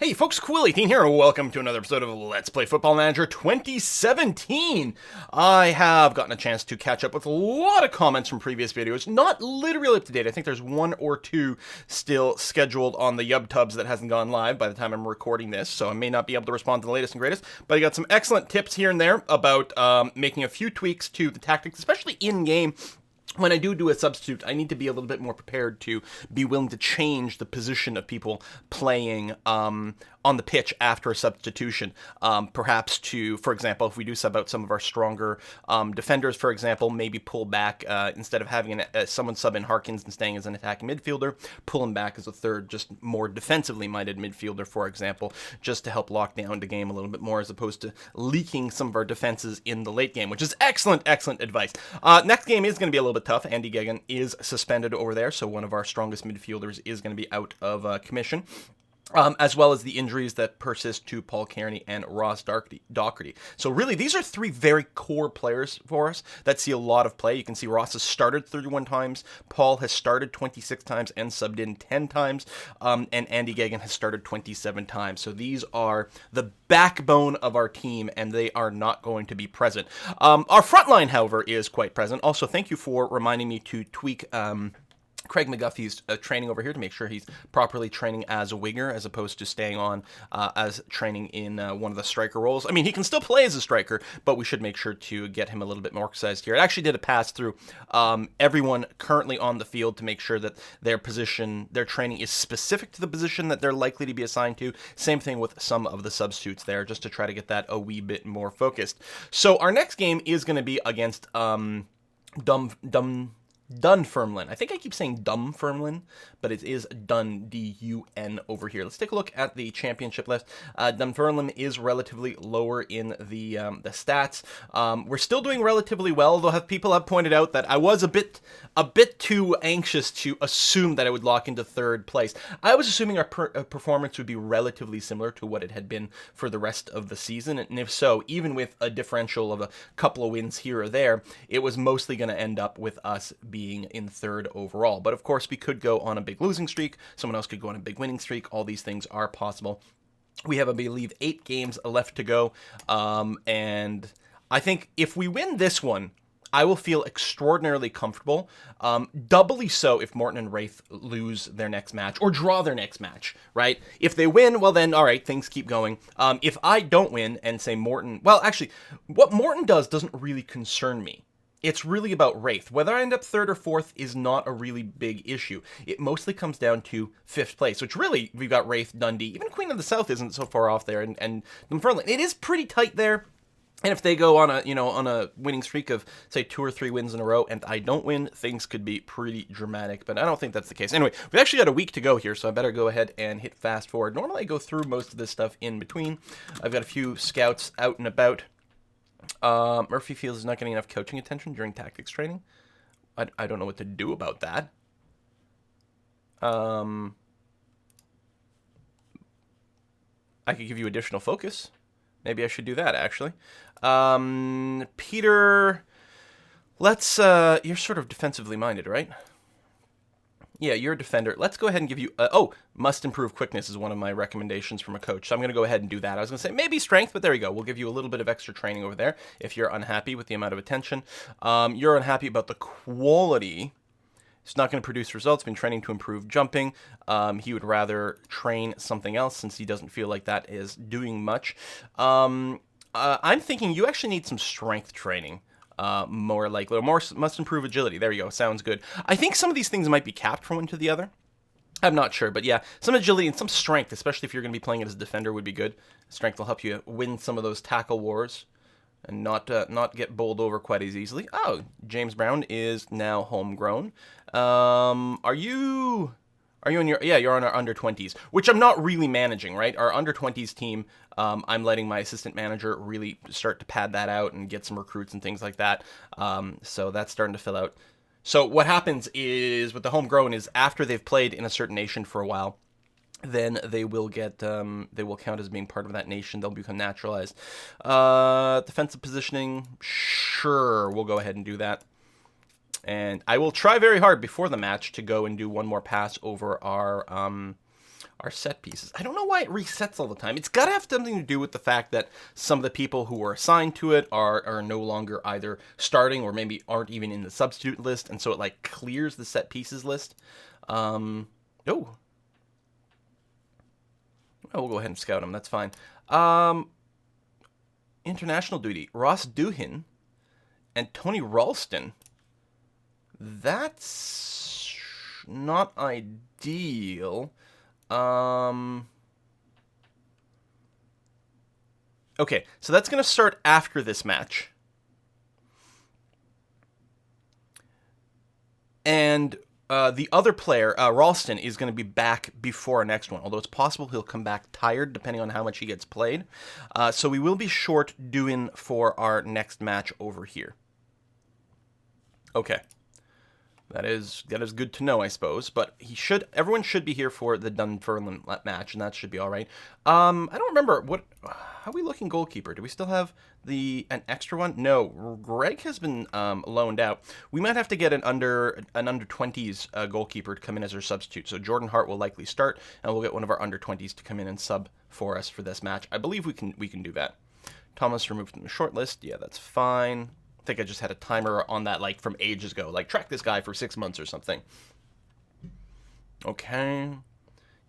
Hey folks, Cool18 here, and welcome to another episode of Let's Play Football Manager 2017. I have gotten a chance to catch up with a lot of comments from previous videos, not literally up to date. I think there's one or two still scheduled on the YubTubs that hasn't gone live by the time I'm recording this, so I may not be able to respond to the latest and greatest, but I got some excellent tips here and there about making a few tweaks to the tactics, especially in-game. When I do a substitute, I need to be a little bit more prepared to be willing to change the position of people playing on the pitch after a substitution. Perhaps to, for example, if we do sub out some of our stronger defenders, for example, maybe pull back, instead of having someone sub in Harkins and staying as an attacking midfielder, pull him back as a third, just more defensively minded midfielder, for example, just to help lock down the game a little bit more, as opposed to leaking some of our defenses in the late game, which is excellent advice. Next game is going to be a little bit tough. Andy Geoghegan is suspended over there, so one of our strongest midfielders is going to be out of commission. As well as the injuries that persist to Paul Kearney and Ross Docherty. So really, these are three very core players for us that see a lot of play. You can see Ross has started 31 times, Paul has started 26 times and subbed in 10 times, and Andy Geoghegan has started 27 times. So these are the backbone of our team, and they are not going to be present. Our front line, however, is quite present. Also, thank you for reminding me to tweak Craig McGuffey's training over here to make sure he's properly training as a winger as opposed to staying on as training in one of the striker roles. I mean, he can still play as a striker, but we should make sure to get him a little bit more exercised here. I actually did a pass through everyone currently on the field to make sure that their position, their training is specific to the position that they're likely to be assigned to. Same thing with some of the substitutes there, just to try to get that a wee bit more focused. So our next game is going to be against Dunfermline. I think I keep saying Dunfermline, but it is Dun, D-U-N over here. Let's take a look at the championship list. Dunfermline is relatively lower in the stats. We're still doing relatively well, though people have pointed out that I was a bit too anxious to assume that I would lock into third place. I was assuming our performance would be relatively similar to what it had been for the rest of the season, and if so, even with a differential of a couple of wins here or there, it was mostly going to end up with us being in third overall. But of course, we could go on a big losing streak. Someone else could go on a big winning streak. All these things are possible. We have, I believe, 8 games left to go. And I think if we win this one, I will feel extraordinarily comfortable. Doubly so if Morton and Wraith lose their next match or draw their next match, right? If they win, well then, all right, things keep going. If I don't win and say Morton, well, actually, what Morton does doesn't really concern me. It's really about Wraith. Whether I end up third or fourth is not a really big issue. It mostly comes down to 5th place, which really, we've got Wraith, Dundee. Even Queen of the South isn't so far off there, and Dunfermline. It is pretty tight there. And if they go on a winning streak of, say, 2 or 3 wins in a row, and I don't win, things could be pretty dramatic. But I don't think that's the case. Anyway, we've actually got a week to go here, so I better go ahead and hit fast forward. Normally I go through most of this stuff in between. I've got a few scouts out and about. Murphy feels he's not getting enough coaching attention during tactics training. I don't know what to do about that. I could give you additional focus. Maybe I should do that, actually. Peter, let's, you're sort of defensively minded, right? Yeah, you're a defender. Let's go ahead and give you... must improve quickness is one of my recommendations from a coach. So I'm going to go ahead and do that. I was going to say maybe strength, but there you go. We'll give you a little bit of extra training over there if you're unhappy with the amount of attention. You're unhappy about the quality. It's not going to produce results. Been training to improve jumping. He would rather train something else since he doesn't feel like that is doing much. I'm thinking you actually need some strength training. More likely, or more must improve agility. There you go. Sounds good. I think some of these things might be capped from one to the other. I'm not sure, but yeah, some agility and some strength, especially if you're going to be playing it as a defender, would be good. Strength will help you win some of those tackle wars and not get bowled over quite as easily. Oh, James Brown is now homegrown. Are you on your... Yeah, you're on our under-20s, which I'm not really managing, right? Our under-20s team, I'm letting my assistant manager really start to pad that out and get some recruits and things like that. So that's starting to fill out. So what happens is, with the homegrown, is after they've played in a certain nation for a while, then they will get, they will count as being part of that nation. They'll become naturalized. Defensive positioning, sure, we'll go ahead and do that. And I will try very hard before the match to go and do one more pass over our our set pieces. I don't know why it resets all the time. It's got to have something to do with the fact that some of the people who were assigned to it are no longer either starting or maybe aren't even in the substitute list, and so it like clears the set pieces list. Oh. We'll go ahead and scout him. That's fine. International duty. Ross Doohin and Tony Ralston. That's not ideal. Okay, so that's going to start after this match. And the other player, Ralston, is going to be back before our next one, although it's possible he'll come back tired, depending on how much he gets played. So we will be short Doohin for our next match over here. Okay. That is good to know, I suppose. But everyone should be here for the Dunfermline match, and that should be all right. I don't remember how are we looking goalkeeper? Do we still have an extra one? No, Greg has been loaned out. We might have to get an under 20s goalkeeper to come in as our substitute. So Jordan Hart will likely start, and we'll get one of our under 20s to come in and sub for us for this match. I believe we can do that. Thomas removed from the short list. Yeah, that's fine. I think I just had a timer on that, like, from ages ago. Like, track this guy for 6 months or something. Okay.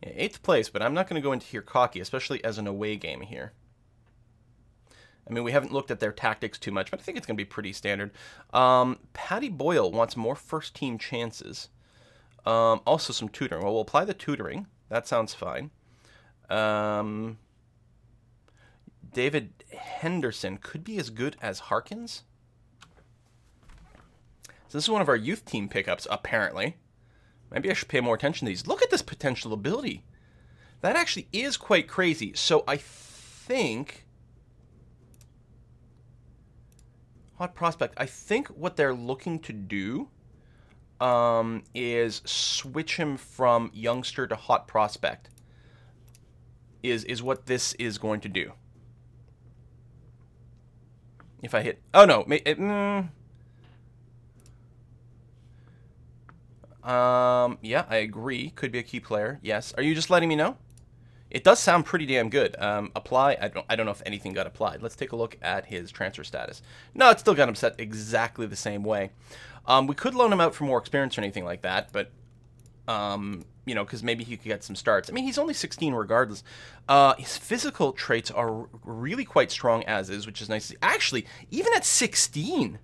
Yeah, 8th place, but I'm not going to go into here cocky, especially as an away game here. I mean, we haven't looked at their tactics too much, but I think it's going to be pretty standard. Paddy Boyle wants more first-team chances. Also some tutoring. Well, we'll apply the tutoring. That sounds fine. David Henderson could be as good as Harkins. So this is one of our youth team pickups, apparently. Maybe I should pay more attention to these. Look at this potential ability. That actually is quite crazy. So I think... Hot prospect. I think what they're looking to do is switch him from youngster to hot prospect. Is what this is going to do. If I hit... Oh, no. Yeah, I agree. Could be a key player. Yes. Are you just letting me know? It does sound pretty damn good. Apply. I don't know if anything got applied. Let's take a look at his transfer status. No, it still got him set exactly the same way. We could loan him out for more experience or anything like that, but you know, because maybe he could get some starts. I mean, he's only 16 regardless. His physical traits are really quite strong as is, which is nice to see. Actually, even at 16,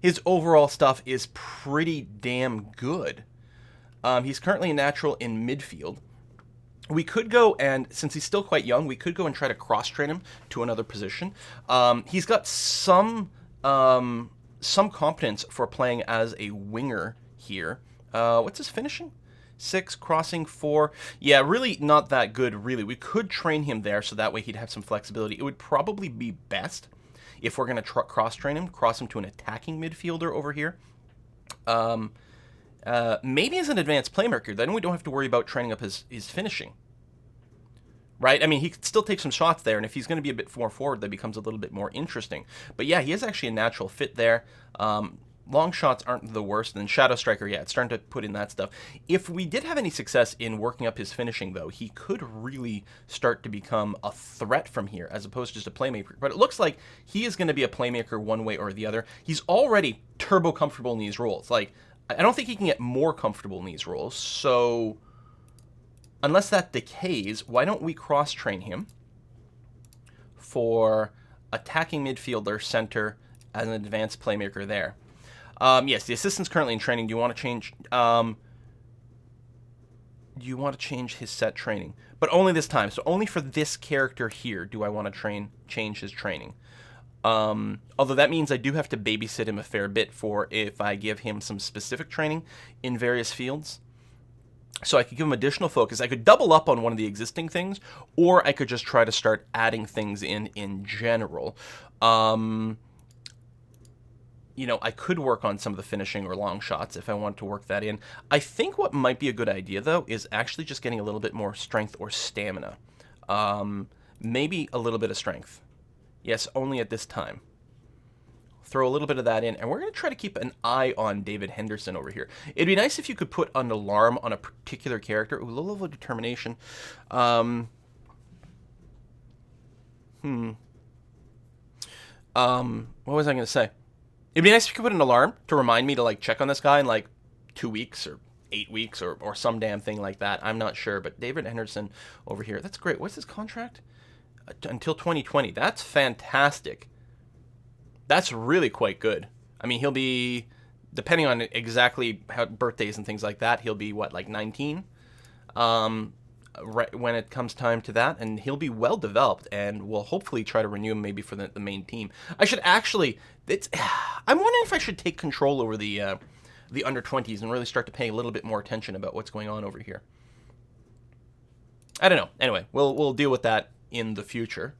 his overall stuff is pretty damn good. He's currently a natural in midfield. We could go and, since he's still quite young, we could go and try to cross-train him to another position. He's got some competence for playing as a winger here. What's his finishing? 6, crossing 4. Yeah, really not that good, really. We could train him there so that way he'd have some flexibility. It would probably be best if we're going to cross-train him, cross him to an attacking midfielder over here. Maybe as an advanced playmaker, then we don't have to worry about training up his finishing. Right? I mean, he could still take some shots there, and if he's going to be a bit more forward, that becomes a little bit more interesting. But yeah, he is actually a natural fit there. Long shots aren't the worst. And then Shadow Striker, yeah, it's starting to put in that stuff. If we did have any success in working up his finishing, though, he could really start to become a threat from here, as opposed to just a playmaker. But it looks like he is going to be a playmaker one way or the other. He's already turbo comfortable in these roles. Like, I don't think he can get more comfortable in these roles. So, unless that decays, why don't we cross-train him for attacking midfielder, center, as an advanced playmaker there. Yes, the assistant's currently in training. Do you want to change... do you want to change his set training? But only this time. So only for this character here do I want to change his training. Although that means I do have to babysit him a fair bit for if I give him some specific training in various fields. So I could give him additional focus. I could double up on one of the existing things, or I could just try to start adding things in general. You know, I could work on some of the finishing or long shots if I want to work that in. I think what might be a good idea, though, is actually just getting a little bit more strength or stamina. Maybe a little bit of strength. Yes, only at this time. throw a little bit of that in, and we're going to try to keep an eye on David Henderson over here. It'd be nice if you could put an alarm on a particular character. Ooh, low level of determination. What was I going to say? It'd be nice if you could put an alarm to remind me to, like, check on this guy in, like, 2 weeks or 8 weeks or some damn thing like that. I'm not sure, but David Henderson over here, that's great. What's his contract? Until 2020. That's fantastic. That's really quite good. I mean, he'll be, depending on exactly how birthdays and things like that, he'll be, what, like 19? Right when it comes time to that, and he'll be well developed, and we'll hopefully try to renew him maybe for the main team. I should actually, I'm wondering if I should take control over the under 20s and really start to pay a little bit more attention about what's going on over here. I don't know. Anyway, we'll deal with that in the future.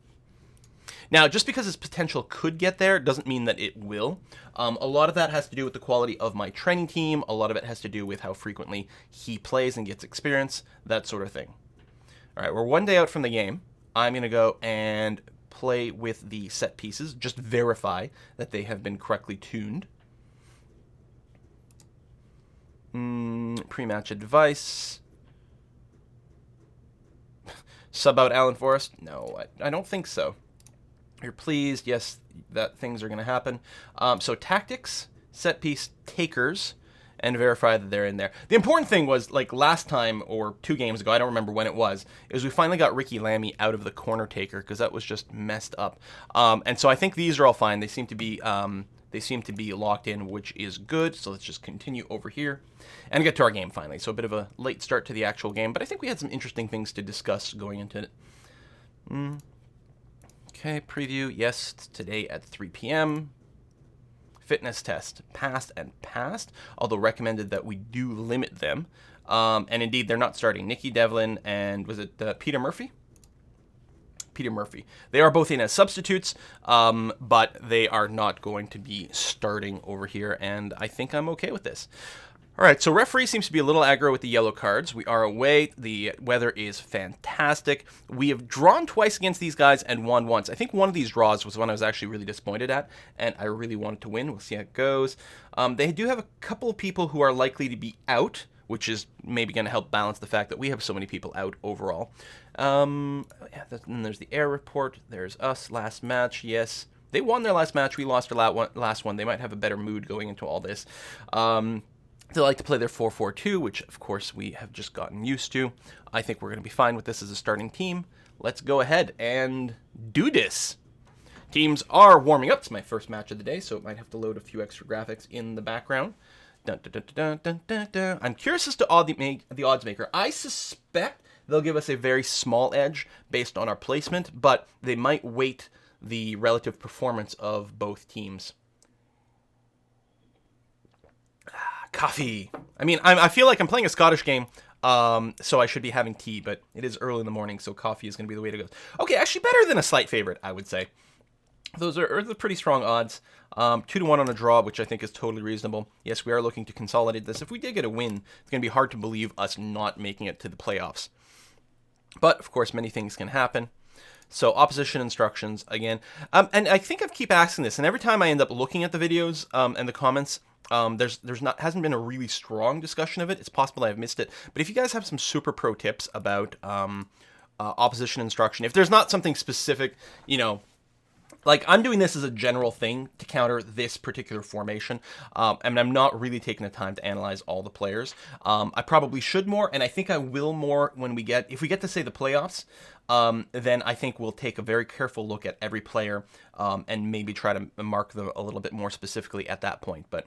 Now, just because its potential could get there doesn't mean that it will. A lot of that has to do with the quality of my training team. A lot of it has to do with how frequently he plays and gets experience, that sort of thing. All right, we're 1 day out from the game. I'm going to go and play with the set pieces, just verify that they have been correctly tuned. Pre-match advice. Sub out Alan Forrest? No, I don't think so. You're pleased, yes, that things are going to happen. So tactics, set piece takers, and verify that they're in there. The important thing was, like last time or 2 games ago, I don't remember when it was, is we finally got Ricky Lammy out of the corner taker because that was just messed up. And so I think these are all fine. They seem to be locked in, which is good. So let's just continue over here and get to our game finally. So a bit of a late start to the actual game, but I think we had some interesting things to discuss going into it. Okay, preview. Yes, it's today at 3 p.m. Fitness test, passed and passed, although recommended that we do limit them. And indeed, they're not starting. Nikki Devlin and was it Peter Murphy? Peter Murphy. They are both in as substitutes, but they are not going to be starting over here, and I think I'm okay with this. All right, so referee seems to be a little aggro with the yellow cards. We are away. The weather is fantastic. We have drawn twice against these guys and won once. I think one of these draws was one I was actually really disappointed at, and I really wanted to win. We'll see how it goes. They do have a couple of people who are likely to be out, which is maybe going to help balance the fact that we have so many people out overall. Then there's the air report. There's us, last match, yes. They won their last match. We lost our last one. They might have a better mood going into all this. They like to play their 4-4-2, which, of course, we have just gotten used to. I think we're going to be fine with this as a starting team. Let's go ahead and do this. Teams are warming up. It's my first match of the day, so it might have to load a few extra graphics in the background. Dun, dun, dun, dun, dun, dun. I'm curious as to the odds maker. I suspect they'll give us a very small edge based on our placement, but they might weight the relative performance of both teams. Coffee. I mean, I feel like I'm playing a Scottish game, so I should be having tea, but it is early in the morning, so coffee is going to be the way to go. Okay, actually better than a slight favorite, I would say. Those are the pretty strong odds. 2-1 on a draw, which I think is totally reasonable. Yes, we are looking to consolidate this. If we did get a win, it's going to be hard to believe us not making it to the playoffs. But, of course, many things can happen. So, opposition instructions, again. And I think I keep asking this, and every time I end up looking at the videos and the comments, hasn't been a really strong discussion of it. It's possible I've missed it. But if you guys have some super pro tips about opposition instruction, if there's not something specific, you know, like I'm doing this as a general thing to counter this particular formation, and I'm not really taking the time to analyze all the players. I probably should more, and I think I will more when if we get to say the playoffs. Then I think we'll take a very careful look at every player and maybe try to mark them a little bit more specifically at that point. But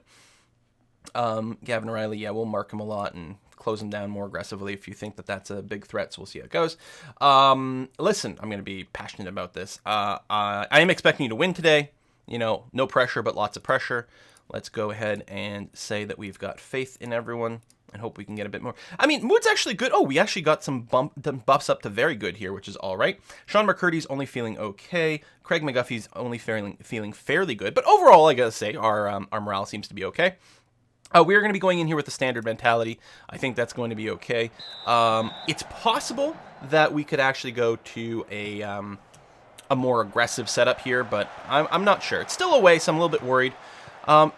Gavin Riley, yeah, we'll mark him a lot and close him down more aggressively if you think that that's a big threat, so we'll see how it goes. Listen, I'm going to be passionate about this. I am expecting you to win today. You know, no pressure, but lots of pressure. Let's go ahead and say that we've got faith in everyone and hope we can get a bit more. I mean, mood's actually good. Oh, we actually got some buffs up to very good here, which is all right. Sean McCurdy's only feeling okay. Craig McGuffey's only feeling fairly good. But overall, I gotta say, our morale seems to be okay. We're going to be going in here with the standard mentality. I think that's going to be okay. It's possible that we could actually go to a a more aggressive setup here, but I'm not sure. It's still away, so I'm a little bit worried.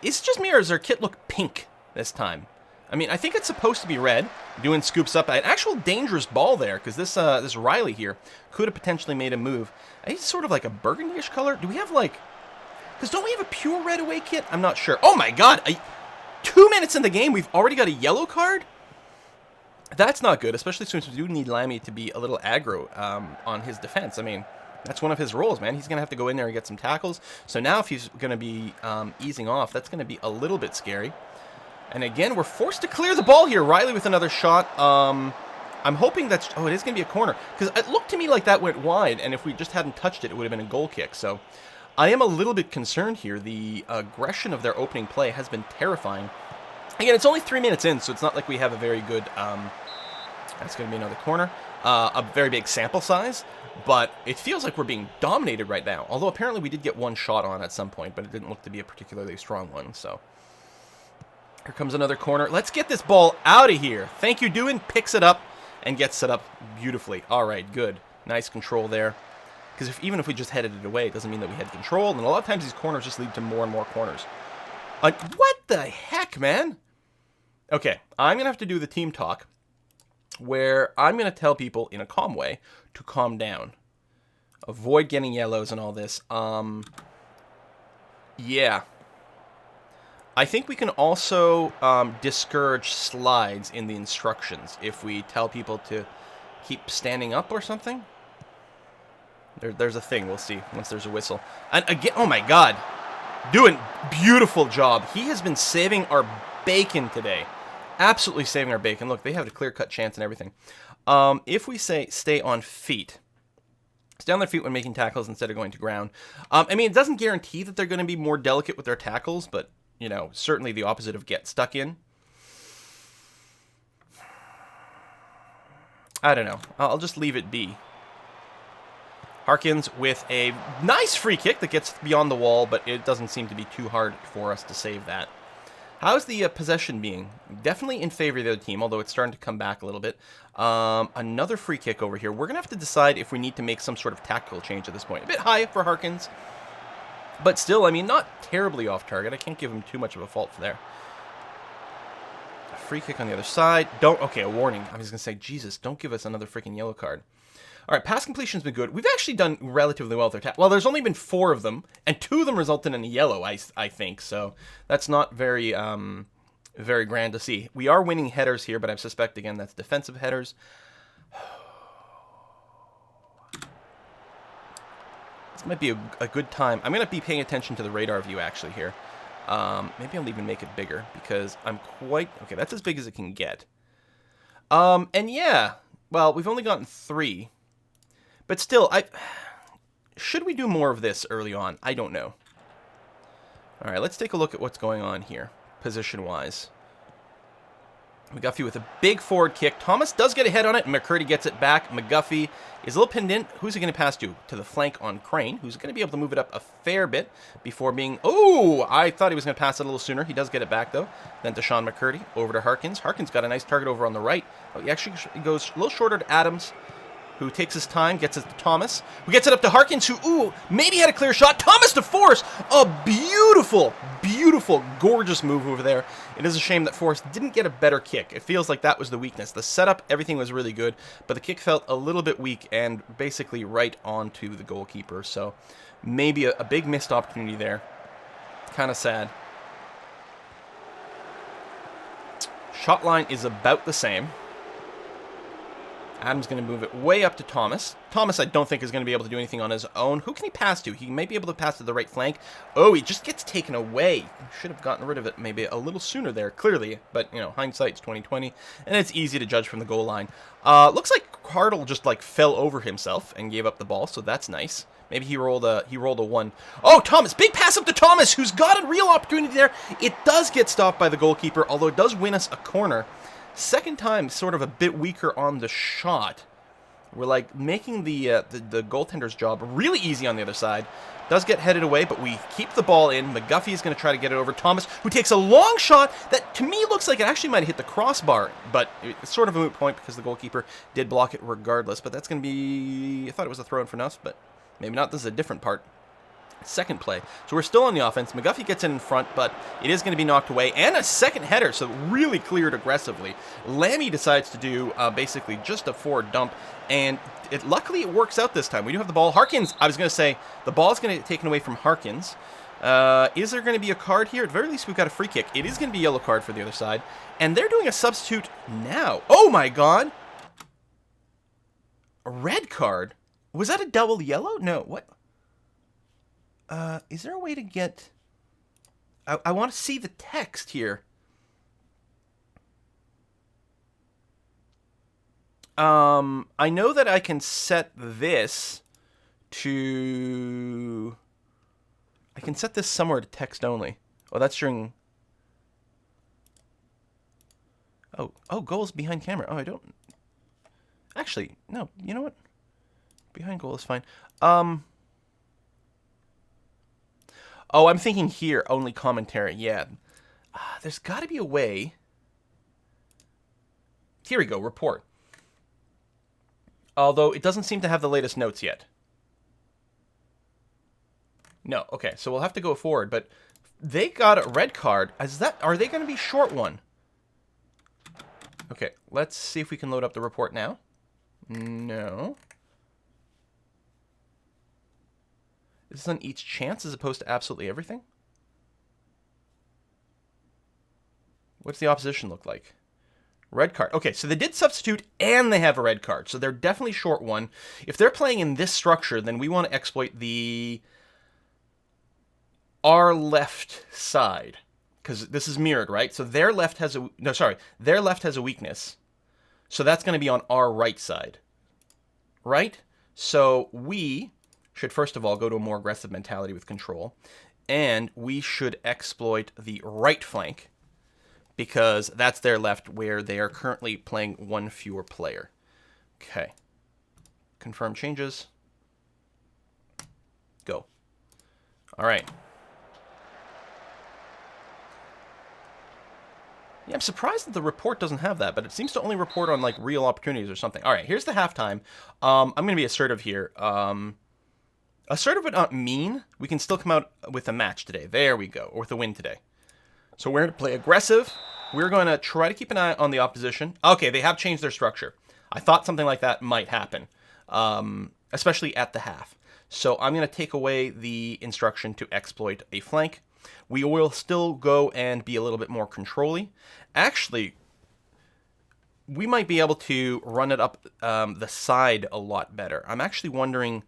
Is it just me, or does their kit look pink this time? I mean, I think it's supposed to be red. Doing scoops up. An actual dangerous ball there, because this Riley here could have potentially made a move. He's sort of like a burgundy-ish color. Do we have, like... Because don't we have a pure red away kit? I'm not sure. Oh, my God. 2 minutes in the game, we've already got a yellow card? That's not good, especially since we do need Lammy to be a little aggro on his defense. I mean, that's one of his roles, man. He's going to have to go in there and get some tackles. So now if he's going to be easing off, that's going to be a little bit scary. And again, we're forced to clear the ball here. Riley with another shot. I'm hoping that's... Oh, it is going to be a corner. Because it looked to me like that went wide, and if we just hadn't touched it, it would have been a goal kick. So I am a little bit concerned here. The aggression of their opening play has been terrifying. Again, it's only 3 minutes in, so it's not like we have a very good... that's going to be another corner. A very big sample size, but it feels like we're being dominated right now. Although apparently we did get one shot on at some point, but it didn't look to be a particularly strong one, so... Here comes another corner. Let's get this ball out of here. Thank you, Doohan. Picks it up and gets set up beautifully. All right, good. Nice control there. Because even if we just headed it away, it doesn't mean that we had control. And a lot of times these corners just lead to more and more corners. What the heck, man? Okay, I'm going to have to do the team talk where I'm going to tell people in a calm way to calm down. Avoid getting yellows and all this. Yeah. I think we can also discourage slides in the instructions if we tell people to keep standing up or something. There's a thing. We'll see once there's a whistle. And again, oh my God. Doing beautiful job. He has been saving our bacon today. Absolutely saving our bacon. Look, they have a clear-cut chance and everything. If we say stay on feet, stay on their feet when making tackles instead of going to ground. I mean, it doesn't guarantee that they're going to be more delicate with their tackles, but... You know, certainly the opposite of get stuck in. I don't know. I'll just leave it be. Harkins with a nice free kick that gets beyond the wall, but it doesn't seem to be too hard for us to save that. How's the possession being? Definitely in favor of the other team, although it's starting to come back a little bit. Another free kick over here. We're going to have to decide if we need to make some sort of tactical change at this point. A bit high for Harkins. But still, I mean, not terribly off target. I can't give him too much of a fault for there. A free kick on the other side. Okay, a warning. I was going to say, Jesus, don't give us another freaking yellow card. All right, pass completion's been good. We've actually done relatively well with our well, there's only been 4 of them, and 2 of them resulted in a yellow, I think. So that's not very, very grand to see. We are winning headers here, but I suspect, again, that's defensive headers. This might be a good time. I'm going to be paying attention to the radar view, actually, here. Maybe I'll even make it bigger, because I'm quite... Okay, that's as big as it can get. And yeah, well, we've only gotten 3. But still, should we do more of this early on? I don't know. All right, let's take a look at what's going on here, position-wise. McGuffey with a big forward kick. Thomas does get a head on it, and McCurdy gets it back. McGuffey is a little pinned in. Who's he going to pass to? To the flank on Crane, who's going to be able to move it up a fair bit before being... Oh, I thought he was going to pass it a little sooner. He does get it back, though. Then to Sean McCurdy, over to Harkins. Harkins got a nice target over on the right. Oh, he actually goes a little shorter to Adams, who takes his time, gets it to Thomas, who gets it up to Harkins, who, ooh, maybe had a clear shot. Thomas to Forrest. A beautiful, beautiful, gorgeous move over there. It is a shame that Forrest didn't get a better kick. It feels like that was the weakness. The setup, everything was really good, but the kick felt a little bit weak and basically right onto the goalkeeper. So maybe a big missed opportunity there. Kind of sad. Shot line is about the same. Adam's going to move it way up to Thomas. Thomas, I don't think, is going to be able to do anything on his own. Who can he pass to? He may be able to pass to the right flank. Oh, he just gets taken away. Should have gotten rid of it maybe a little sooner there, clearly. But, you know, hindsight's 20/20, and it's easy to judge from the goal line. Looks like Hartle just, like, fell over himself and gave up the ball, so that's nice. Maybe he rolled a 1. Oh, Thomas! Big pass up to Thomas, who's got a real opportunity there. It does get stopped by the goalkeeper, although it does win us a corner. Second time, sort of a bit weaker on the shot. We're like making the goaltender's job really easy on the other side. Does get headed away, but we keep the ball in. McGuffey is going to try to get it over. Thomas, who takes a long shot that to me looks like it actually might have hit the crossbar, but it's sort of a moot point because the goalkeeper did block it regardless. But that's going to be... I thought it was a throw-in for us, but Maybe not. This is a different part. Second play. So we're still on the offense. McGuffey gets in front, but it is going to be knocked away. And a second header, so really cleared aggressively. Lammy decides to do basically just a forward dump, and luckily it works out this time. We do have the ball. Harkins, I was going to say, the ball is going to get taken away from Harkins. Is there going to be a card here? At the very least, we've got a free kick. It is going to be a yellow card for the other side. And they're doing a substitute now. Oh my god! A red card? Was that a double yellow? No, what? Is there a way to get... I want to see the text here. I know that I can set this to... I can set this somewhere to text only. Oh, that's during... Oh, goals behind camera. Oh, I don't... Actually, no, you know what? Behind goal is fine. Oh, I'm thinking here, only commentary. Yeah. There's got to be a way. Here we go, report. Although it doesn't seem to have the latest notes yet. No, okay, so we'll have to go forward, but they got a red card. Are they going to be short one? Okay, let's see if we can load up the report now. No. Is this on each chance as opposed to absolutely everything? What's the opposition look like? Red card. Okay, so they did substitute and they have a red card. So they're definitely short one. If they're playing in this structure, then we want to exploit the our left side. Because this is mirrored, right? So their left has a... No, sorry. Their left has a weakness. So that's going to be on our right side. Right? So we... should first of all go to a more aggressive mentality with control, and we should exploit the right flank because that's their left where they are currently playing one fewer player. Okay. Confirm changes. Go. All right. Yeah, I'm surprised that the report doesn't have that, but it seems to only report on like real opportunities or something. All right, here's the halftime. I'm going to be assertive here. Assertive but not mean. We can still come out with a match today. There we go. Or with a win today. So we're going to play aggressive. We're going to try to keep an eye on the opposition. Okay, they have changed their structure. I thought something like that might happen. Especially at the half. So I'm going to take away the instruction to exploit a flank. We will still go and be a little bit more control-y. Actually, we might be able to run it up the side a lot better. I'm actually wondering...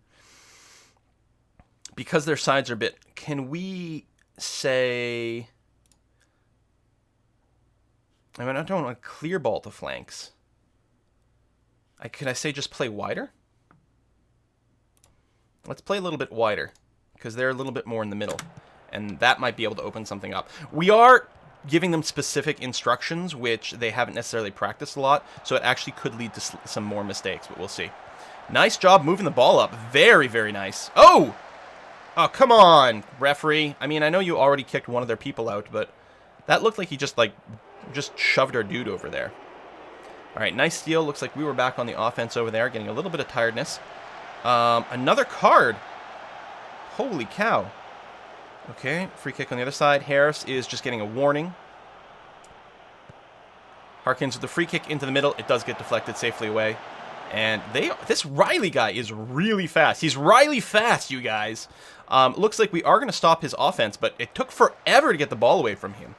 because their sides are a bit, can we say... I mean, I don't want to clear ball to flanks. Can I say just play wider? Let's play a little bit wider, because they're a little bit more in the middle. And that might be able to open something up. We are giving them specific instructions, which they haven't necessarily practiced a lot, so it actually could lead to some more mistakes, but we'll see. Nice job moving the ball up. Very, very nice. Oh! Oh, come on, referee. I mean, I know you already kicked one of their people out, but that looked like he just shoved our dude over there. All right, nice steal. Looks like we were back on the offense over there, getting a little bit of tiredness. Another card. Holy cow. Okay, free kick on the other side. Harris is just getting a warning. Harkins with the free kick into the middle. It does get deflected safely away. And this Riley guy is really fast. He's Riley fast, you guys. Looks like we are going to stop his offense, but it took forever to get the ball away from him.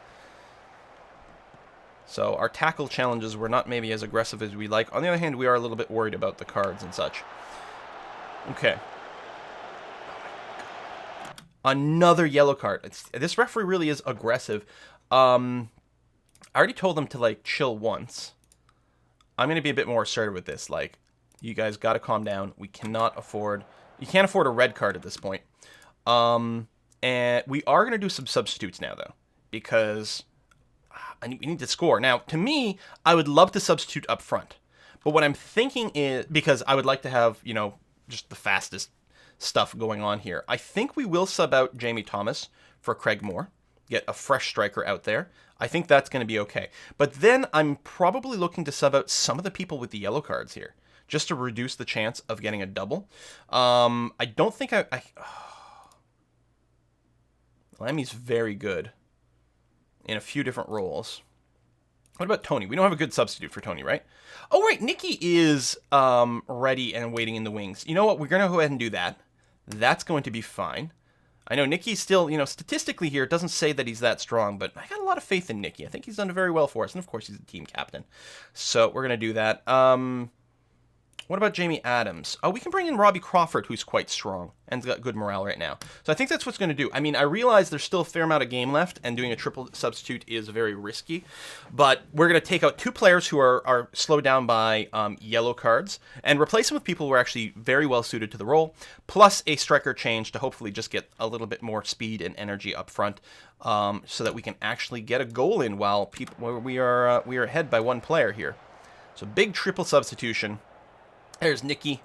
So our tackle challenges were not maybe as aggressive as we like. On the other hand, we are a little bit worried about the cards and such. Okay. Another yellow card. This referee really is aggressive. I already told them to, chill once. I'm going to be a bit more assertive with this. You guys got to calm down. We cannot afford... You can't afford a red card at this point. And we are going to do some substitutes now, though. Because we need to score. Now, to me, I would love to substitute up front. But what I'm thinking is... Because I would like to have, just the fastest stuff going on here. I think we will sub out Jamie Thomas for Craig Moore. Get a fresh striker out there. I think that's going to be okay. But then I'm probably looking to sub out some of the people with the yellow cards here. just to reduce the chance of getting a double. I don't think Lemmy's very good in a few different roles. What about Tony? We don't have a good substitute for Tony, right? Oh, right. Nikki is ready and waiting in the wings. You know what? We're going to go ahead and do that. That's going to be fine. I know Nicky's still, statistically here, it doesn't say that he's that strong, but I got a lot of faith in Nicky. I think he's done very well for us, and of course he's the team captain. So we're going to do that. What about Jamie Adams? Oh, we can bring in Robbie Crawford, who's quite strong and's got good morale right now. So I think that's what's going to do. I mean, I realize there's still a fair amount of game left, and doing a triple substitute is very risky. But we're going to take out 2 players who are slowed down by yellow cards and replace them with people who are actually very well suited to the role, plus a striker change to hopefully just get a little bit more speed and energy up front, so that we can actually get a goal in while we are ahead by 1 player here. So big triple substitution. There's Nicky.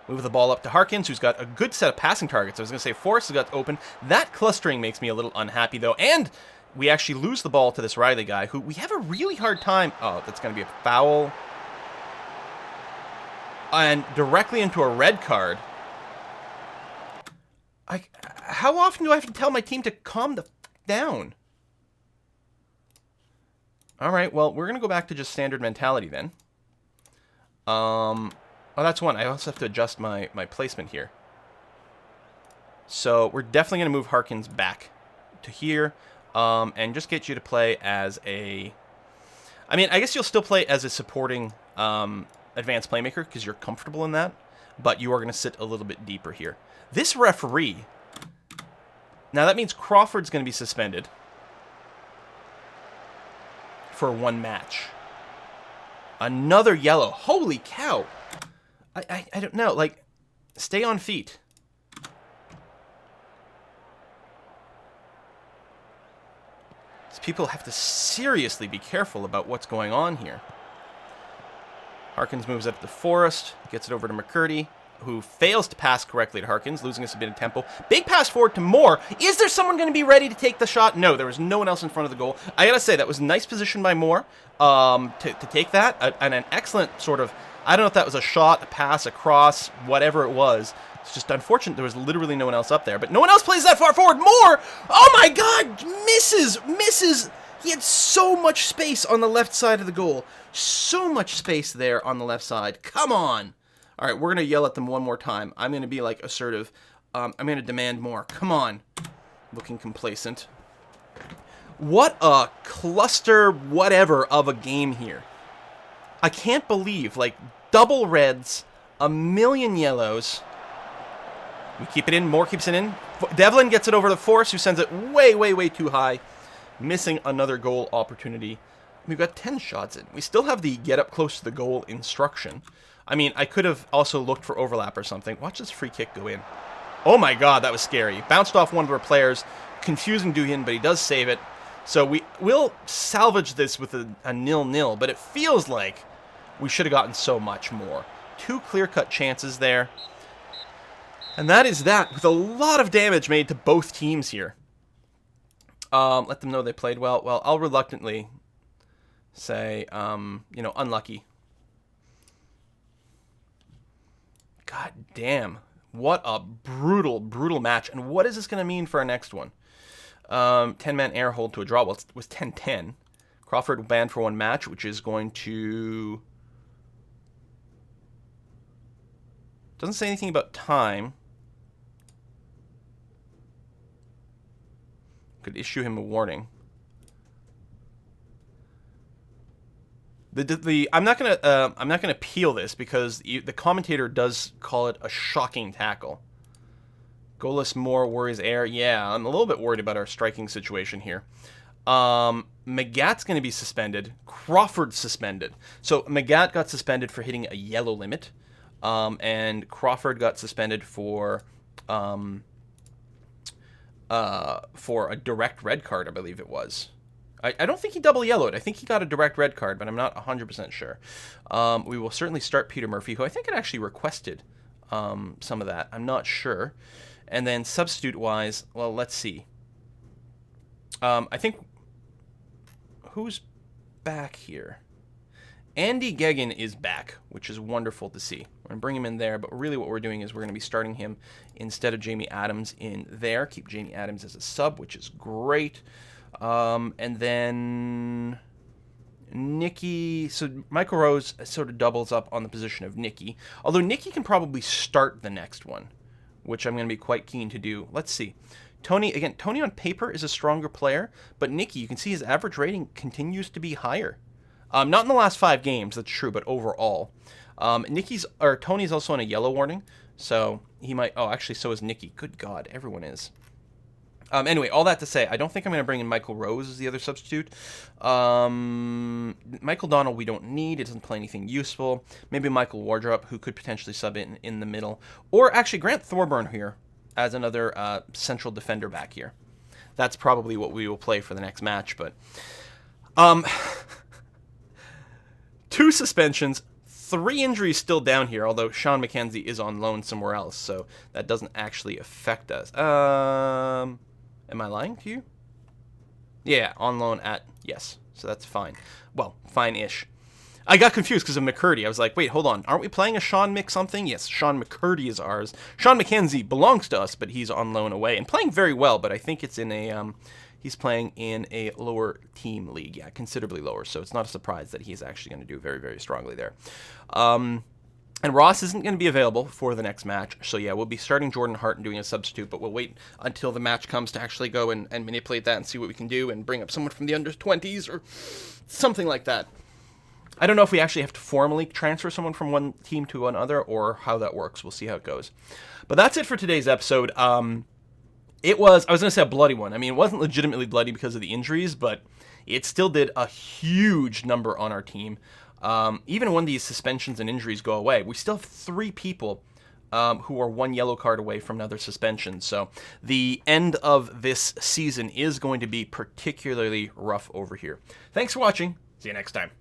Move the ball up to Harkins, who's got a good set of passing targets. I was going to say Forrest has got open. That clustering makes me a little unhappy, though. And we actually lose the ball to this Riley guy, who we have a really hard time... Oh, that's going to be a foul. And directly into a red card. How often do I have to tell my team to calm the down? All right, well, we're going to go back to just standard mentality then. Oh, that's one. I also have to adjust my placement here. So we're definitely going to move Harkins back to here, and just get you to play as a... I mean, I guess you'll still play as a supporting advanced playmaker because you're comfortable in that, but you are going to sit a little bit deeper here. This referee... Now that means Crawford's going to be suspended for 1 match. Another yellow. Holy cow! I don't know, like, stay on feet. These people have to seriously be careful about what's going on here. Harkins moves up to Forrest, gets it over to McCurdy, who fails to pass correctly to Harkins, losing us a bit of tempo. Big pass forward to Moore. Is there someone going to be ready to take the shot? No, there was no one else in front of the goal. I gotta say, that was a nice position by Moore to take that, and an excellent sort of... I don't know if that was a shot, a pass, a cross, whatever it was. It's just unfortunate there was literally no one else up there. But no one else plays that far forward. Moore! Oh my god! Misses! He had so much space on the left side of the goal. So much space there on the left side. Come on! All right, we're going to yell at them one more time. I'm going to be, like, assertive. I'm going to demand more. Come on. Looking complacent. What a cluster whatever of a game here. I can't believe, like, double reds, a million yellows. We keep it in. Moore keeps it in. Devlin gets it over to Forrest, who sends it way, way, way too high. Missing another goal opportunity. We've got 10 shots in. We still have the get up close to the goal instruction. I mean, I could have also looked for overlap or something. Watch this free kick go in. Oh my god, that was scary. Bounced off one of our players. Confusing Duhin, but he does save it. So we will salvage this with a 0-0, but it feels like we should have gotten so much more. 2 clear-cut chances there. And that is that, with a lot of damage made to both teams here. Let them know they played well. Well, I'll reluctantly say, unlucky. God damn. What a brutal, brutal match. And what is this going to mean for our next one? 10-man air hold to a draw. Well, it was 10-10. Crawford banned for 1 match, which is going to... Doesn't say anything about time. Could issue him a warning. I'm not gonna appeal this because the commentator does call it a shocking tackle. Goalless Moore worries air. Yeah, I'm a little bit worried about our striking situation here. Magat's going to be suspended. Crawford suspended. So Magat got suspended for hitting a yellow limit, and Crawford got suspended for a direct red card, I believe it was. I don't think he double yellowed. I think he got a direct red card, but I'm not 100% sure. We will certainly start Peter Murphy, who I think had actually requested some of that. I'm not sure. And then substitute-wise, well, let's see. I think... Who's back here? Andy Geoghegan is back, which is wonderful to see. We're going to bring him in there, but really what we're doing is we're going to be starting him instead of Jamie Adams in there. Keep Jamie Adams as a sub, which is great. And then Nicky, so Michael Rose sort of doubles up on the position of Nicky. Although Nicky can probably start the next one, which I'm going to be quite keen to do. Let's see. Tony on paper is a stronger player, but Nicky, you can see his average rating continues to be higher. Not in the last 5 games, that's true, but overall. Tony's also on a yellow warning, so he might... Oh, actually, so is Nicky. Good God, everyone is. Anyway, all that to say, I don't think I'm going to bring in Michael Rose as the other substitute. Michael Donald we don't need. It doesn't play anything useful. Maybe Michael Wardrop, who could potentially sub in the middle. Or actually Grant Thorburn here as another central defender back here. That's probably what we will play for the next match, but... 2 suspensions, 3 injuries still down here, although Sean McKenzie is on loan somewhere else, so that doesn't actually affect us. Am I lying to you? Yeah, on loan yes, so that's fine. Well, fine-ish. I got confused because of McCurdy. I was like, wait, hold on. Aren't we playing a Sean Mc something? Yes, Sean McCurdy is ours. Sean McKenzie belongs to us, but he's on loan away and playing very well, but I think it's in a... He's playing in a lower team league, yeah, considerably lower, so it's not a surprise that he's actually going to do very, very strongly there. And Ross isn't going to be available for the next match, so yeah, we'll be starting Jordan Hart and doing a substitute, but we'll wait until the match comes to actually go and manipulate that and see what we can do and bring up someone from the under-20s or something like that. I don't know if we actually have to formally transfer someone from one team to another or how that works. We'll see how it goes. But that's it for today's episode. I was going to say a bloody one. I mean, it wasn't legitimately bloody because of the injuries, but it still did a huge number on our team. Even when these suspensions and injuries go away, we still have 3 people who are 1 yellow card away from another suspension. So the end of this season is going to be particularly rough over here. Thanks for watching. See you next time.